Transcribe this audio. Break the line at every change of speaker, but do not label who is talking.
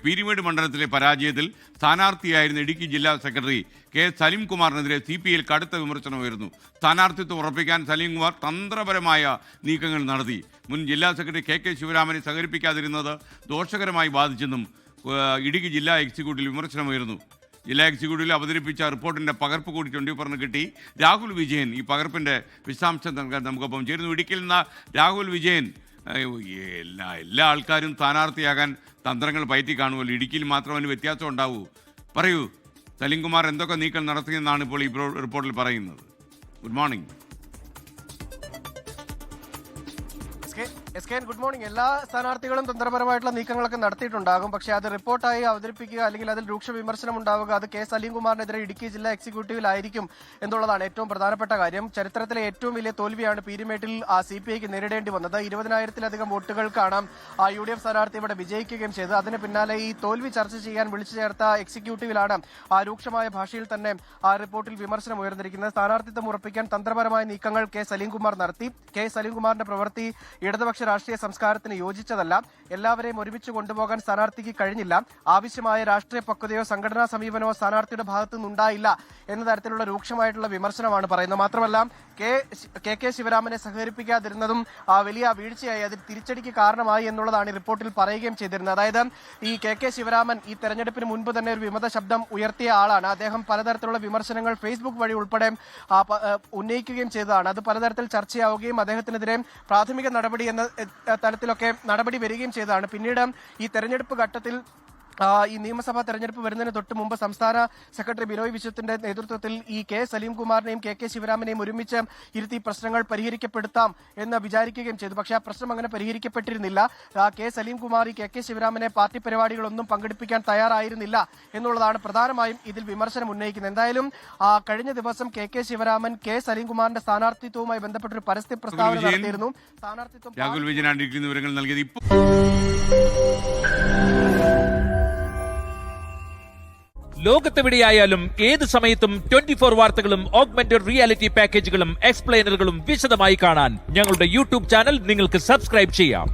പീരിമേട് മണ്ഡലത്തിലെ പരാജയത്തിൽ സ്ഥാനാർത്ഥിയായിരുന്ന ഇടുക്കി ജില്ലാ സെക്രട്ടറി കെ സലീംകുമാറിനെതിരെ CPI കടുത്ത വിമർശനമായിരുന്നു. സ്ഥാനാർത്ഥിത്വം ഉറപ്പിക്കാൻ സലീംകുമാർ തന്ത്രപരമായ നീക്കങ്ങൾ നടത്തി. മുൻ ജില്ലാ സെക്രട്ടറി കെ ശിവരാമനെ സഹകരിപ്പിക്കാതിരുന്നത് ദോഷകരമായി ബാധിച്ചെന്നും ഇടുക്കി ജില്ലാ എക്സിക്യൂട്ടീവിൽ വിമർശനമായിരുന്നു. ജില്ലാ എക്സിക്യൂട്ടീവിൽ അവതരിപ്പിച്ച റിപ്പോർട്ടിൻ്റെ പകർപ്പ് കൂടി 24 കിട്ടി. രാഹുൽ വിജയൻ ഈ പകർപ്പിൻ്റെ വിശദാംശം നൽകാൻ നമുക്കൊപ്പം ചേരുന്നു. ഇടുക്കിയിൽ നിന്ന് രാഹുൽ വിജയൻ, എല്ലാ ആൾക്കാരും സ്ഥാനാർത്ഥിയാകാൻ തന്ത്രങ്ങൾ പയറ്റി കാണുമല്ലോ, ഇടുക്കിയിൽ മാത്രം അതിന് വ്യത്യാസം ഉണ്ടാവൂ. പറയൂ, സലീംകുമാർ എന്തൊക്കെ നീക്കം നടത്തിയെന്നാണ് ഇപ്പോൾ ഈ റിപ്പോർട്ടിൽ പറയുന്നത്? Good morning.
Good morning. എല്ലാ സ്ഥാനാർത്ഥികളും തന്ത്രപരമായിട്ടുള്ള നീക്കങ്ങളൊക്കെ നടത്തിയിട്ടുണ്ടാകും. പക്ഷേ അത് റിപ്പോർട്ടായി അവതരിപ്പിക്കുക അല്ലെങ്കിൽ അതിൽ രൂക്ഷ വിമർശനം ഉണ്ടാവുക അത് കെ സലീംകുമാറിനെതിരെ ഇടുക്കി ജില്ലാ എക്സിക്യൂട്ടീവിലായിരിക്കും എന്നുള്ളതാണ് ഏറ്റവും പ്രധാനപ്പെട്ട കാര്യം. ചരിത്രത്തിലെ ഏറ്റവും വലിയ തോൽവിയാണ് പീരിമേട്ടിൽ CPIക്ക് നേരിടേണ്ടി വന്നത്. 20,000-ലധികം വോട്ടുകൾക്കാണ് UDF സ്ഥാനാർത്ഥി ഇവിടെ വിജയിക്കുകയും ചെയ്തത്. അതിന് പിന്നാലെ ഈ തോൽവി ചർച്ച ചെയ്യാൻ വിളിച്ചു ചേർത്ത എക്സിക്യൂട്ടീവിലാണ് രൂക്ഷമായ ഭാഷയിൽ തന്നെ റിപ്പോർട്ടിൽ വിമർശനം ഉയർന്നിരിക്കുന്നത്. സ്ഥാനാർത്ഥിത്വം ഉറപ്പിക്കാൻ തന്ത്രപരമായ നീക്കങ്ങൾ കെ സലീംകുമാർ നടത്തി. കെ സലീംകുമാറിന്റെ പ്രവൃത്തി ഇടതുപക്ഷ രാഷ്ട്രീയ സംസ്കാരത്തിന് യോജിച്ചതല്ല. എല്ലാവരെയും ഒരുമിച്ച് കൊണ്ടുപോകാൻ സ്ഥാനാർത്ഥിക്ക് കഴിഞ്ഞില്ല. ആവശ്യമായ രാഷ്ട്രീയ പക്വതയോ സംഘടനാ സമീപനമോ സ്ഥാനാർത്ഥിയുടെ ഭാഗത്തു നിന്നുണ്ടായില്ല എന്ന തരത്തിലുള്ള രൂക്ഷമായിട്ടുള്ള വിമർശനമാണ് പറയുന്നത്. മാത്രമല്ല കെ ശിവരാമനെ സഹകരിപ്പിക്കാതിരുന്നതും വലിയ വീഴ്ചയായി, അതിൽ തിരിച്ചടിക്ക് കാരണമായി എന്നുള്ളതാണ് ഈ റിപ്പോർട്ടിൽ പറയുകയും ചെയ്തിരുന്നത്. അതായത് ഈ കെ ശിവരാമൻ ഈ തെരഞ്ഞെടുപ്പിന് മുൻപ് തന്നെ ഒരു വിമത ശബ്ദം ഉയർത്തിയ ആളാണ്. അദ്ദേഹം പലതരത്തിലുള്ള വിമർശനങ്ങൾ ഫേസ്ബുക്ക് വഴി ഉൾപ്പെടെ ഉന്നയിക്കുകയും ചെയ്തതാണ്. അത് പലതരത്തിൽ ചർച്ചയാവുകയും അദ്ദേഹത്തിനെതിരെ പ്രാഥമിക നടപടി എന്ന തലത്തിലൊക്കെ നടപടി വരികയും ചെയ്തതാണ്. പിന്നീട് ഈ തെരഞ്ഞെടുപ്പ് ഘട്ടത്തിൽ ഈ നിയമസഭാ തെരഞ്ഞെടുപ്പ് വരുന്നതിന് തൊട്ട് മുമ്പ് സംസ്ഥാന സെക്രട്ടറി ബിനോയ് വിശ്വത്തിന്റെ നേതൃത്വത്തിൽ ഈ കെ സലീംകുമാറിനെയും കെ ശിവരാമനെയും ഒരുമിച്ച് ഇരുത്തി പ്രശ്നങ്ങൾ പരിഹരിക്കപ്പെടുത്താം എന്ന് വിചാരിക്കുകയും ചെയ്തു. പക്ഷേ ആ പ്രശ്നം അങ്ങനെ പരിഹരിക്കപ്പെട്ടിരുന്നില്ല. കെ സലീംകുമാർ ഈ കെ ശിവരാമനെ പാർട്ടി പരിപാടികളൊന്നും പങ്കെടുപ്പിക്കാൻ തയ്യാറായിരുന്നില്ല എന്നുള്ളതാണ് പ്രധാനമായും ഇതിൽ വിമർശനം ഉന്നയിക്കുന്നത്. എന്തായാലും കഴിഞ്ഞ ദിവസം കെ ശിവരാമൻ കെ സലീംകുമാറിന്റെ സ്ഥാനാർത്ഥിത്വവുമായി ബന്ധപ്പെട്ടൊരു പരസ്യ പ്രസ്താവന നടത്തിയിരുന്നു. സ്ഥാനാർത്ഥിത്വം
രാഹുൽ വിജയനാണ് വിവരങ്ങൾ നൽകിയത്.
ലോകത്തെവിടെയായാലും ഏത് സമയത്തും 24 വാർത്തകളും ഓഗ്മെന്റഡ് റിയാലിറ്റി പാക്കേജുകളും എക്സ്പ്ലെയിനറുകളും വിശദമായി കാണാൻ ഞങ്ങളുടെ YouTube ചാനൽ നിങ്ങൾക്ക് സബ്സ്ക്രൈബ് ചെയ്യാം.